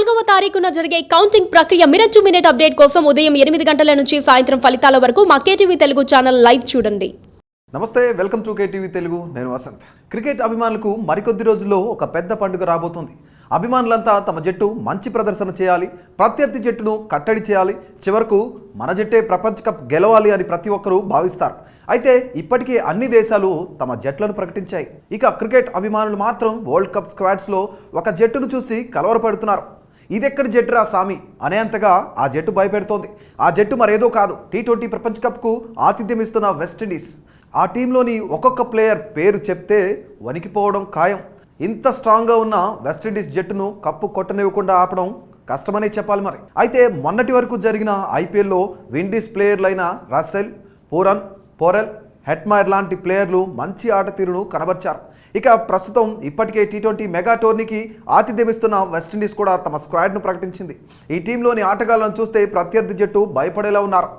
4వ తారీఖున జరిగే కౌంటింగ్ ప్రక్రియ మినిట్ టు మినిట్ అప్డేట్ కోసం ఉదయం 8 గంటల నుంచి సాయంత్రం ఫలితాల వరకు మా కేటీవీ తెలుగు ఛానల్ లైవ్ చూడండి. నమస్తే, వెల్కమ్ టు కేటీవీ తెలుగు. నేను వసంత్. క్రికెట్ అభిమానులకు మరికొద్ది రోజుల్లో ఒక పెద్ద పండుగ రాబోతుంది. అభిమానులంతా తమ జట్టు మంచి ప్రదర్శన చేయాలి, ప్రత్యర్థి జట్టును కట్టడి చేయాలి, చివరకు మన జట్టే ప్రపంచ కప్ గెలవాలి అని ప్రతి ఒక్కరూ భావిస్తారు. అయితే ఇప్పటికే అన్ని దేశాలు తమ జట్లను ప్రకటించాయి. ఇక క్రికెట్ అభిమానులు మాత్రం వరల్డ్ కప్ స్క్వాడ్స్లో ఒక జట్టును చూసి కలవరపడుతున్నారు. ఇదెక్కడి జట్టురా సామి అనేంతగా ఆ జట్టు భయపెడుతోంది. ఆ జట్టు మరేదో కాదు, T20 ప్రపంచ కప్కు ఆతిథ్యం ఇస్తున్న వెస్టిండీస్. ఆ టీంలోని ఒక్కొక్క ప్లేయర్ పేరు చెప్తే వణికిపోవడం ఖాయం. ఇంత స్ట్రాంగ్గా ఉన్న వెస్టిండీస్ జట్టును కప్పు కొట్టనివ్వకుండా ఆపడం కష్టమనే చెప్పాలి మరి. అయితే మొన్నటి వరకు జరిగిన ఐపీఎల్లో విండీస్ ప్లేయర్లైన రసెల్, పోరెల్, హెట్మైర్ లాంటి ప్లేయర్లు మంచి ఆట తీరును కనబర్చారు. ఇక ప్రస్తుతం ఇప్పటికే T20 మెగా టోర్నీకి ఆతిథ్యమిస్తున్న వెస్టిండీస్ కూడా తమ స్క్వాడ్ను ప్రకటించింది. ఈ టీంలోని ఆటగాళ్లను చూస్తే ప్రత్యర్థి జట్టు భయపడేలా ఉన్నారు.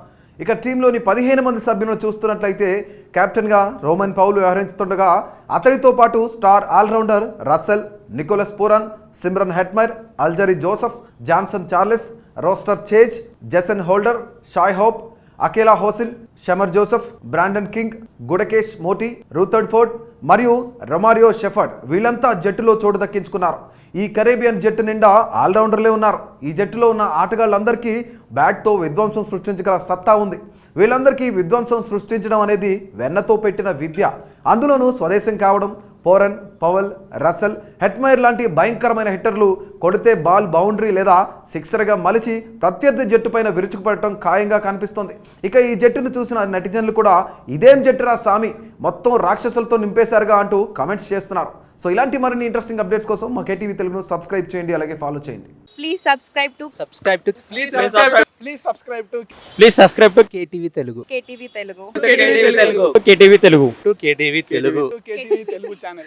ఇక టీంలోని 15 మంది సభ్యులను చూస్తున్నట్లయితే కెప్టెన్గా రోమన్ పౌల్ వ్యవహరిస్తుండగా అతడితో పాటు star allrounder Russell, Nicholas Pooran, Shimron Hetmyer, Alzarri Joseph, Johnson Charles, Roston Chase, Jason Holder, Shai Hope, Akeal Hosein, Shamar Joseph, Brandon King, Gudakesh Motie, Rutherford మరియు రొమారియో షెఫర్డ్ వీళ్ళంతా జట్టులో చోటు దక్కించుకున్నారు. ఈ Caribbean జట్టు నిండా ఆల్రౌండర్లే ఉన్నారు. ఈ జట్టులో ఉన్న ఆటగాళ్ళందరికీ బ్యాట్తో విధ్వంసం సృష్టించగల సత్తా ఉంది. వీళ్ళందరికీ విధ్వంసం సృష్టించడం అనేది వెన్నతో పెట్టిన విద్య. అందులోనూ స్వదేశం కావడం. పోరన్, పవల్, రసెల్, హెట్మైర్ లాంటి భయంకరమైన హిట్టర్లు కొడితే బాల్ బౌండరీ లేదా సిక్సర్గా మలిచి ప్రత్యర్థి జట్టుపైన విరుచుకుపడటం ఖాయంగా కనిపిస్తోంది. ఇక ఈ జట్టును చూసిన నెటిజన్లు కూడా ఇదేం జట్టురా సామి, మొత్తం రాక్షసులతో నింపేశారుగా అంటూ కమెంట్స్ చేస్తున్నారు. సో ఇలాంటి మరిన్ని ఇంట్రెస్టింగ్ అప్డేట్స్ కోసం మా కేటీవీ తెలుగును సబ్స్క్రైబ్ చేయండి, అలాగే ఫాలో చేయండి. Please subscribe to KTV Telugu. KTV Telugu. KTV Telugu. KTV Telugu. KTV Telugu. KTV Telugu channel.